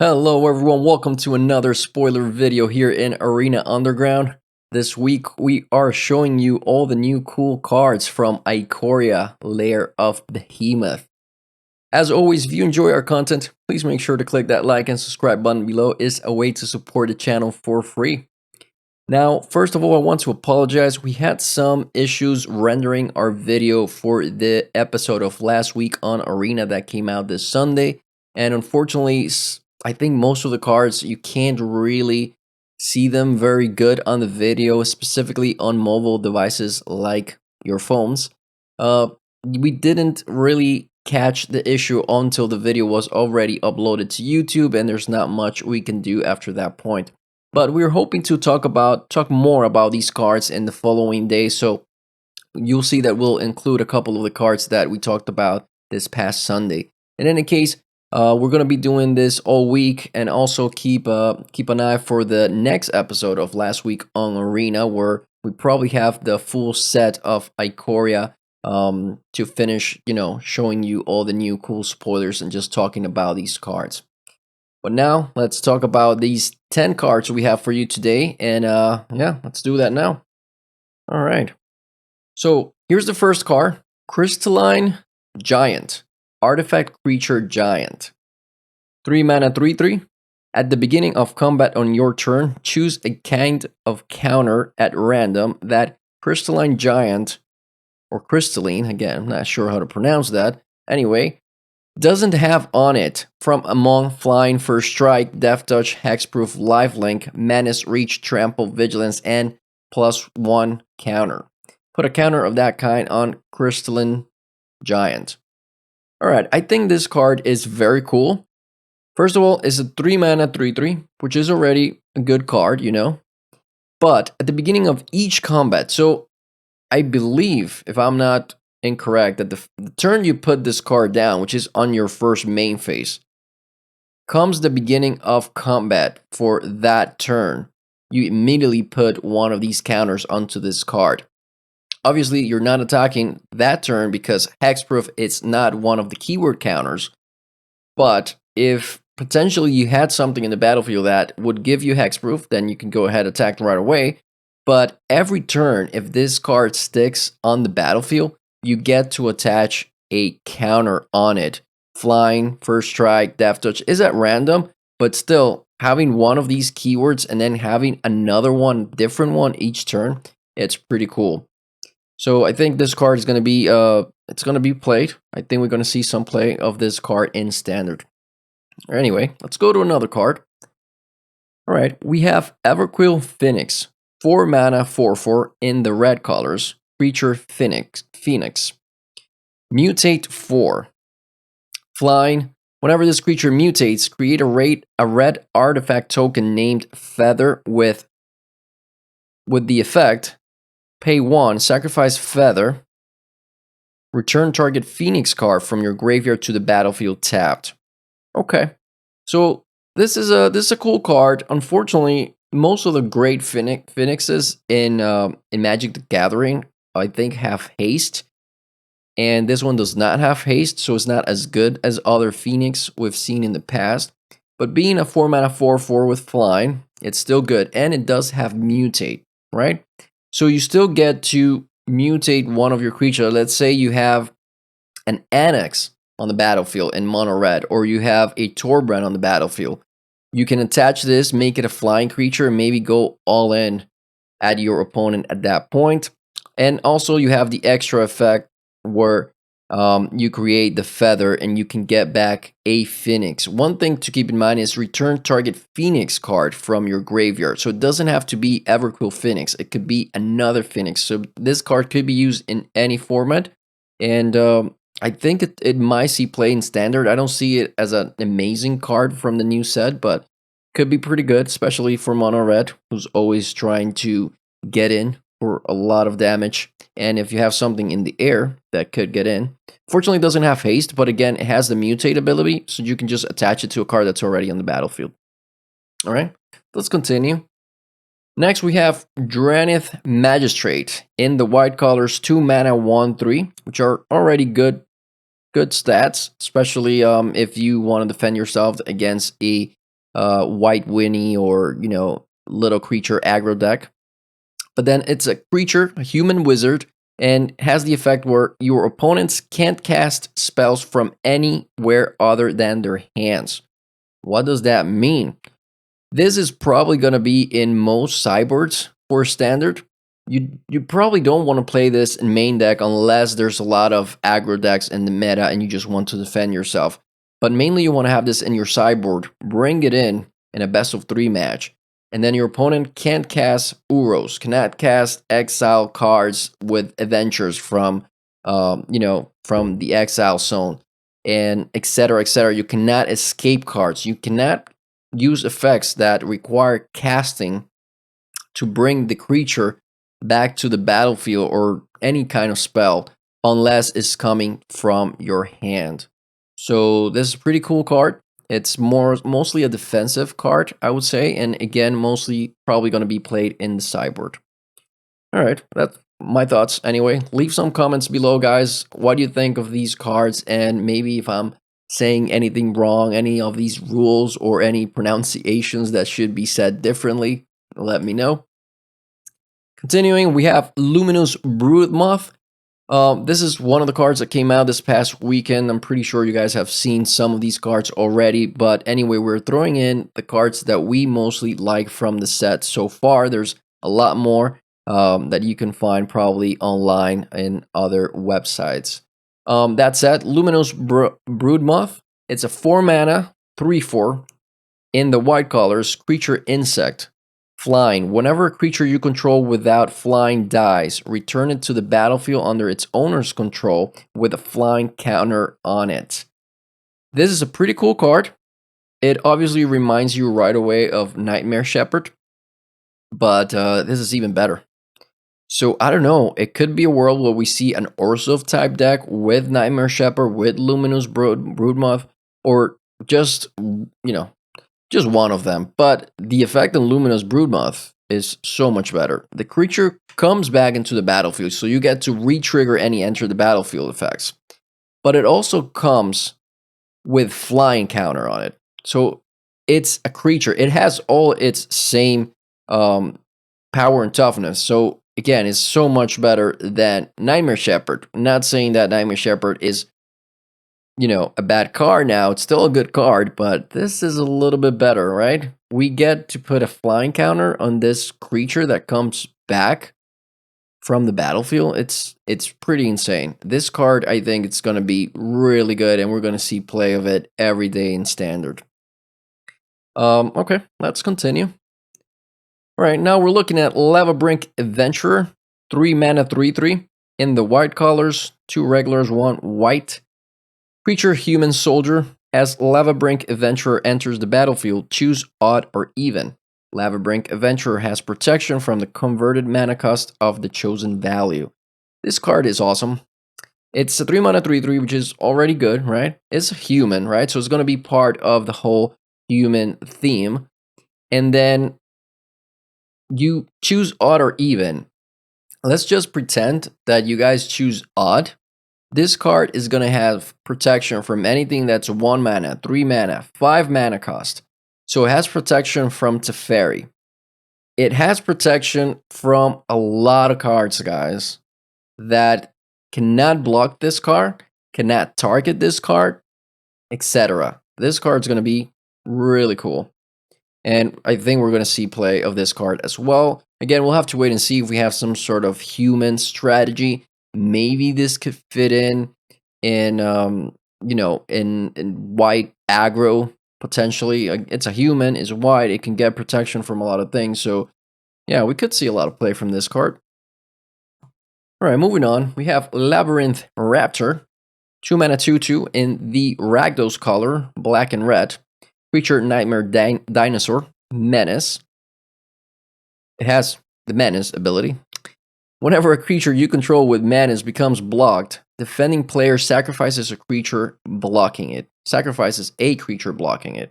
Hello everyone, welcome to another spoiler video here in Arena Underground. This week we are showing you all the new cool cards from Ikoria Lair of Behemoth. As always, if you enjoy our content, please make sure to click that like and subscribe button below. It's a way to support the channel for free. Now, first of all, I want to apologize. We had some issues rendering our video for the episode of last week on Arena that came out this Sunday. And unfortunately, I think most of the cards, you can't really see them very good on the video, specifically on mobile devices like your phones. We didn't really catch the issue until the video was already uploaded to YouTube, and there's not much we can do after that point. But we're hoping to talk more about these cards in the following days, so you'll see that we'll include a couple of the cards that we talked about this past Sunday. In any case, we're gonna be doing this all week, and also keep an eye for the next episode of last week on Arena, where we probably have the full set of Ikoria to finish, showing you all the new cool spoilers and just talking about these cards. But now, let's talk about these 10 cards we have for you today, and yeah, let's do that now. All right. So, here's the first card, Crystalline Giant, Artifact Creature Giant. 3 mana 3/3. At the beginning of combat on your turn, choose a kind of counter at random that Crystalline Giant, or Crystalline, again, I'm not sure how to pronounce that, anyway, doesn't have on it from among Flying, First Strike, Death Touch, Hexproof, Lifelink, Menace, Reach, Trample, Vigilance, and +1 counter. Put a counter of that kind on Crystalline Giant. Alright, I think this card is very cool. First of all, it's a 3 mana 3/3, which is already a good card, But at the beginning of each combat, so I believe, if I'm not incorrect, that the turn you put this card down, which is on your first main phase, comes the beginning of combat for that turn. You immediately put one of these counters onto this card. Obviously, you're not attacking that turn because Hexproof is not one of the keyword counters. But if potentially you had something in the battlefield that would give you Hexproof, then you can go ahead and attack right away. But every turn, if this card sticks on the battlefield, you get to attach a counter on it. Flying, First Strike, Death Touch is at random, but still, having one of these keywords and then having another one, different one each turn, it's pretty cool. So I think this card is going to be, it's going to be played. I think we're going to see some play of this card in Standard. Anyway, let's go to another card. Alright, we have Everquill Phoenix. 4 mana 4/4 in the red colors. Creature Phoenix. Mutate 4. Flying. Whenever this creature mutates, create a red artifact token named Feather with the effect, pay 1, sacrifice Feather, return target Phoenix card from your graveyard to the battlefield tapped. Okay, so this is a cool card. Unfortunately, most of the great Phoenixes in Magic the Gathering, I think, have haste, and this one does not have haste, so it's not as good as other Phoenix we've seen in the past. But being a 4 mana 4/4 with flying, it's still good, and it does have mutate, right? So you still get to mutate one of your creatures. Let's say you have an Annex on the battlefield in mono red, or you have a Torbrand on the battlefield. You can attach this, make it a flying creature, and maybe go all in at your opponent at that point. And also you have the extra effect where you create the Feather and you can get back a Phoenix. One thing to keep in mind is return target Phoenix card from your graveyard. So it doesn't have to be Everquill Phoenix. It could be another Phoenix. So this card could be used in any format. And I think it might see play in Standard. I don't see it as an amazing card from the new set, but could be pretty good, especially for mono red, who's always trying to get in for a lot of damage. And if you have something in the air that could get in. Fortunately, it doesn't have haste, but again, it has the mutate ability, so you can just attach it to a card that's already on the battlefield. Alright, let's continue. Next, we have Drannith Magistrate in the white colors, 2 mana 1/3, which are already good stats, especially if you want to defend yourself against a White Winnie or, little creature aggro deck. But then it's a creature, a human wizard, and has the effect where your opponents can't cast spells from anywhere other than their hands. What does that mean? This is probably going to be in most sideboards for standard. You probably don't want to play this in main deck unless there's a lot of aggro decks in the meta and you just want to defend yourself. But mainly you want to have this in your sideboard, bring it in a best of 3 match, and then your opponent can't cast Uros, cannot cast exile cards with adventures from from the exile zone, and etc. etc. You cannot escape cards. You cannot use effects that require casting to bring the creature back to the battlefield or any kind of spell unless it's coming from your hand. So this is a pretty cool card. It's mostly a defensive card, I would say, and again, mostly probably going to be played in the sideboard. All right, that's my thoughts anyway. Leave some comments below, guys. What do you think of these cards, and maybe if I'm saying anything wrong, any of these rules or any pronunciations that should be said differently, let me know. Continuing, we have Luminous BroodMoth. This is one of the cards that came out this past weekend. I'm pretty sure you guys have seen some of these cards already, but anyway, we're throwing in the cards that we mostly like from the set so far. There's a lot more that you can find probably online in other websites. That said, Luminous BroodMoth, it's a 4 mana, 3/4, in the white colors, creature insect. Flying. Whenever a creature you control without flying dies, return it to the battlefield under its owner's control with a flying counter on it. This is a pretty cool card. It obviously reminds you right away of Nightmare Shepherd, but this is even better. So I don't know, it could be a world where we see an Orzhov type deck with Nightmare Shepherd, with Luminous BroodMoth, or just, just one of them. But the effect on Luminous BroodMoth is so much better. The creature comes back into the battlefield, so you get to re-trigger any enter the battlefield effects. But it also comes with flying counter on it. So it's a creature. It has all its same power and toughness. So again, it's so much better than Nightmare Shepherd. I'm not saying that Nightmare Shepherd is, a bad card now. It's still a good card, but this is a little bit better, right? We get to put a flying counter on this creature that comes back from the battlefield. It's pretty insane. This card, I think it's going to be really good, and we're going to see play of it every day in standard. Okay, let's continue. All right, now we're looking at Labyrinth Adventurer, 3 mana, 3/3 in the white colors, 2 regulars, 1 white. Creature human soldier. As Labyrinth Adventurer enters the battlefield, choose odd or even. Labyrinth Adventurer has protection from the converted mana cost of the chosen value. This card is awesome. It's a 3 mana 3/3, which is already good, right? It's human, right? So it's going to be part of the whole human theme. And then you choose odd or even. Let's just pretend that you guys choose odd. This card is going to have protection from anything that's 1 mana, 3 mana, 5 mana cost. So it has protection from Teferi. It has protection from a lot of cards, guys, that cannot block this card, cannot target this card, etc. This card's going to be really cool. And I think we're going to see play of this card as well. Again, we'll have to wait and see if we have some sort of human strategy. Maybe this could fit in in white aggro, potentially. It's a human, it's white, it can get protection from a lot of things. So yeah, we could see a lot of play from this card. All right, moving on. We have Labyrinth Raptor, 2 mana 2/2 in the Rakdos color, black and red. Creature Nightmare Dinosaur, Menace. It has the Menace ability. Whenever a creature you control with Menace becomes blocked, defending player sacrifices a creature blocking it. Sacrifices a creature blocking it.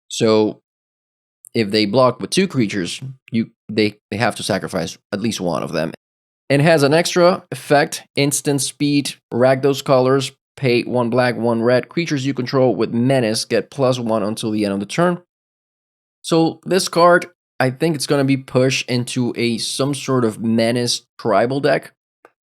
So if they block with 2 creatures, they have to sacrifice at least one of them. It has an extra effect, instant speed, Rakdos colors, pay 1 black, 1 red. Creatures you control with Menace get +1 until the end of the turn. So this card, I think it's going to be pushed into a some sort of menace tribal deck.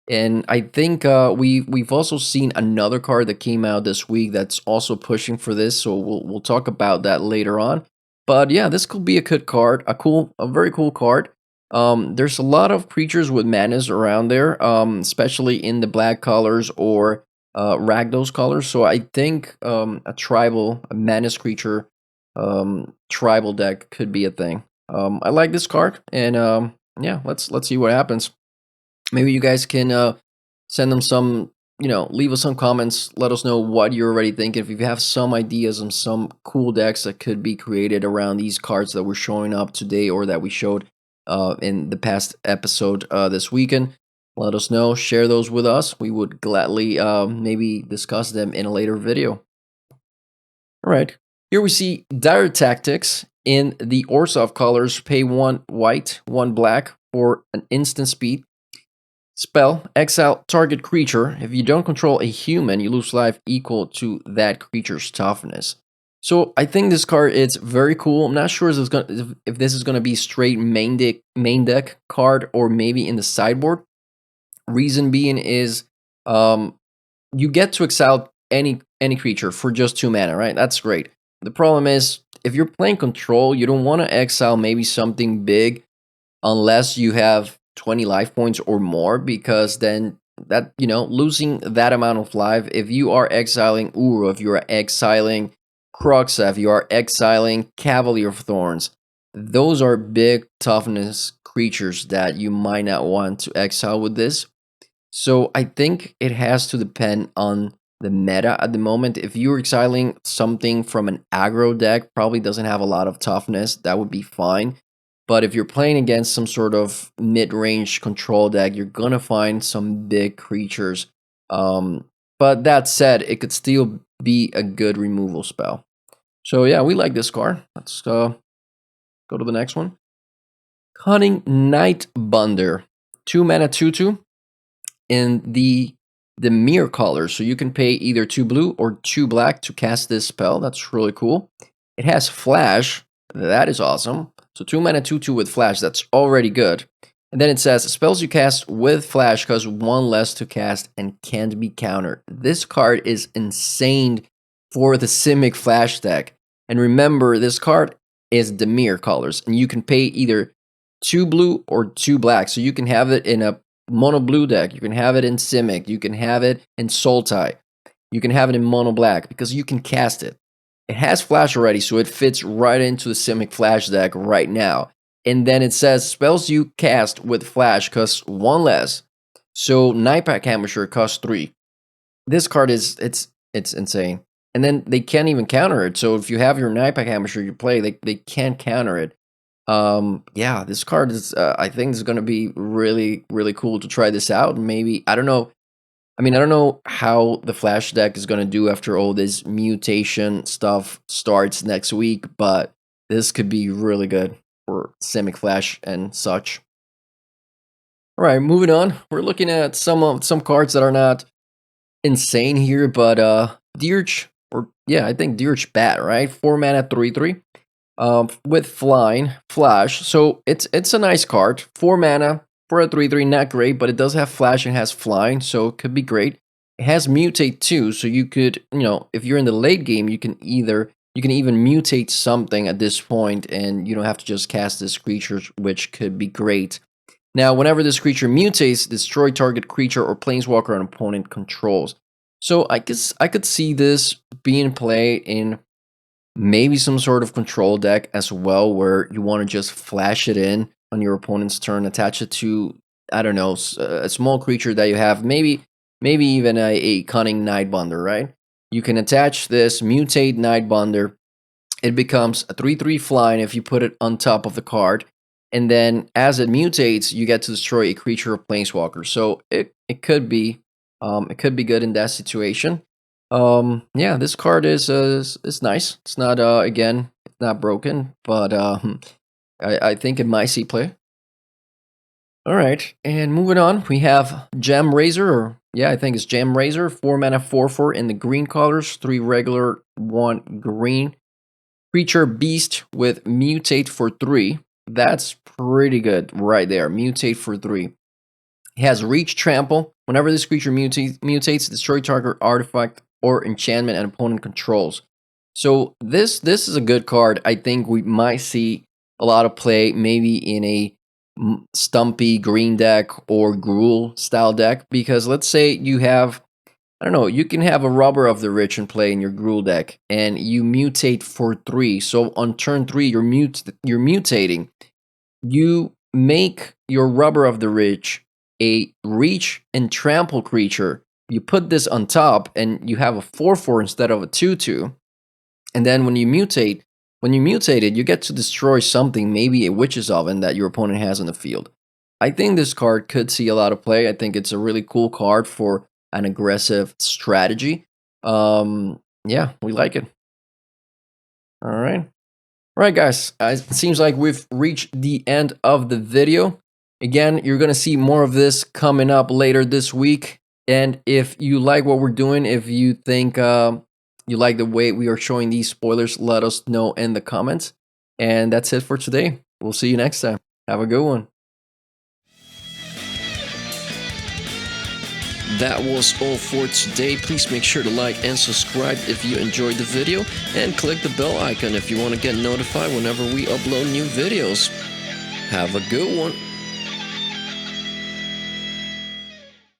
And I think we've also seen another card that came out this week that's also pushing for this. So we'll talk about that later on. But yeah, this could be a good card, a very cool card. There's a lot of creatures with manas around there, especially in the black colors or Ragdos colors. So I think a manas creature tribal deck could be a thing. I like this card, and yeah, let's see what happens. Maybe you guys can send them some, leave us some comments. Let us know what you're already thinking. If you have some ideas on some cool decks that could be created around these cards that we're showing up today or that we showed in the past episode this weekend, let us know. Share those with us. We would gladly maybe discuss them in a later video. All right. Here we see Dire Tactics in the Orzhov colors. Pay 1 white, 1 black for an instant speed. Spell, exile target creature. If you don't control a human, you lose life equal to that creature's toughness. So I think this card is very cool. I'm not sure if this is gonna be straight main deck card or maybe in the sideboard. Reason being is you get to exile any creature for just 2 mana, right? That's great. The problem is if you're playing control, you don't want to exile maybe something big unless you have 20 life points or more, because then that, losing that amount of life, if you are exiling Uru, if you are exiling Kroxa, if you are exiling Cavalier of Thorns, those are big toughness creatures that you might not want to exile with this. So I think it has to depend on the meta at the moment. If you're exiling something from an aggro deck, probably doesn't have a lot of toughness, that would be fine. But if you're playing against some sort of mid-range control deck, you're gonna find some big creatures. But that said, it could still be a good removal spell. So yeah, we like this card. Let's go to the next one. Cunning Nightbonder. 2 mana 2/2 in the mirror color. So you can pay either 2 blue or 2 black to cast this spell. That's really cool. It has flash. That is awesome. So 2 mana 2/2 with flash. That's already good. And then it says spells you cast with flash cause 1 less to cast and can't be countered. This card is insane for the Simic flash deck. And remember, this card is the mirror colors, and you can pay either 2 blue or 2 black. So you can have it in a mono blue deck, you can have it in Simic, you can have it in Sultai, you can have it in mono black because you can cast it. It has flash already, so it fits right into the Simic flash deck right now. And then it says spells you cast with flash cost 1 less. So Nightpack Ambusher costs 3. This card it's insane. And then they can't even counter it. So if you have your Nightpack Ambusher you play, they can't counter it. Yeah, this card is I think is going to be really cool to try this out. Maybe I don't know. I mean, I don't know how the flash deck is going to do after all this mutation stuff starts next week, but this could be really good for Simic Flash and such. All right, moving on. We're looking at some cards that are not insane here, but Dirge, or yeah, I think Dirge Bat, right? 4 mana 3/3. With flying flash, so it's a nice card. 4 mana for a 3/3, not great, but it does have flash and has flying, so it could be great. It has mutate too, so you could, if you're in the late game, you can even mutate something at this point, and you don't have to just cast this creature, which could be great. Now, whenever this creature mutates, destroy target creature or planeswalker an opponent controls. So I guess I could see this being played in maybe some sort of control deck as well, where you want to just flash it in on your opponent's turn, attach it to, I don't know, a small creature that you have, maybe even a Cunning Nightbonder, right? You can attach this mutate Nightbonder. It becomes a 3/3 flying if you put it on top of the card, and then as it mutates, you get to destroy a creature or planeswalker. So it could be good in that situation. Yeah, this card is nice. It's not again, it's not broken, but I think it might see play. All right, and moving on, we have Gem Razor, or yeah, I think it's Gem Razor, 4 mana 4/4 in the green colors, 3 regular, 1 green. Creature Beast with Mutate for 3. That's pretty good right there. Mutate for 3. It has Reach Trample. Whenever this creature mutates, destroy target artifact or enchantment an opponent controls. So this is a good card. I think we might see a lot of play maybe in a stumpy green deck or Gruul style deck, because let's say you have, I don't know, you can have a Robber of the Rich in play in your Gruul deck and you mutate for 3. So on turn 3 you're mutating. You make your Robber of the Rich a reach and trample creature. You put this on top and you have a 4/4 instead of a 2/2. And then when you mutate it, you get to destroy something, maybe a Witch's Oven that your opponent has on the field. I think this card could see a lot of play. I think it's a really cool card for an aggressive strategy. Yeah, we like it. All right. All right, guys. It seems like we've reached the end of the video. Again, you're going to see more of this coming up later this week. And if you like what we're doing, if you think you like the way we are showing these spoilers, let us know in the comments. And that's it for today. We'll see you next time. Have a good one. That was all for today. Please make sure to like and subscribe if you enjoyed the video, and click the bell icon if you want to get notified whenever we upload new videos. Have a good one.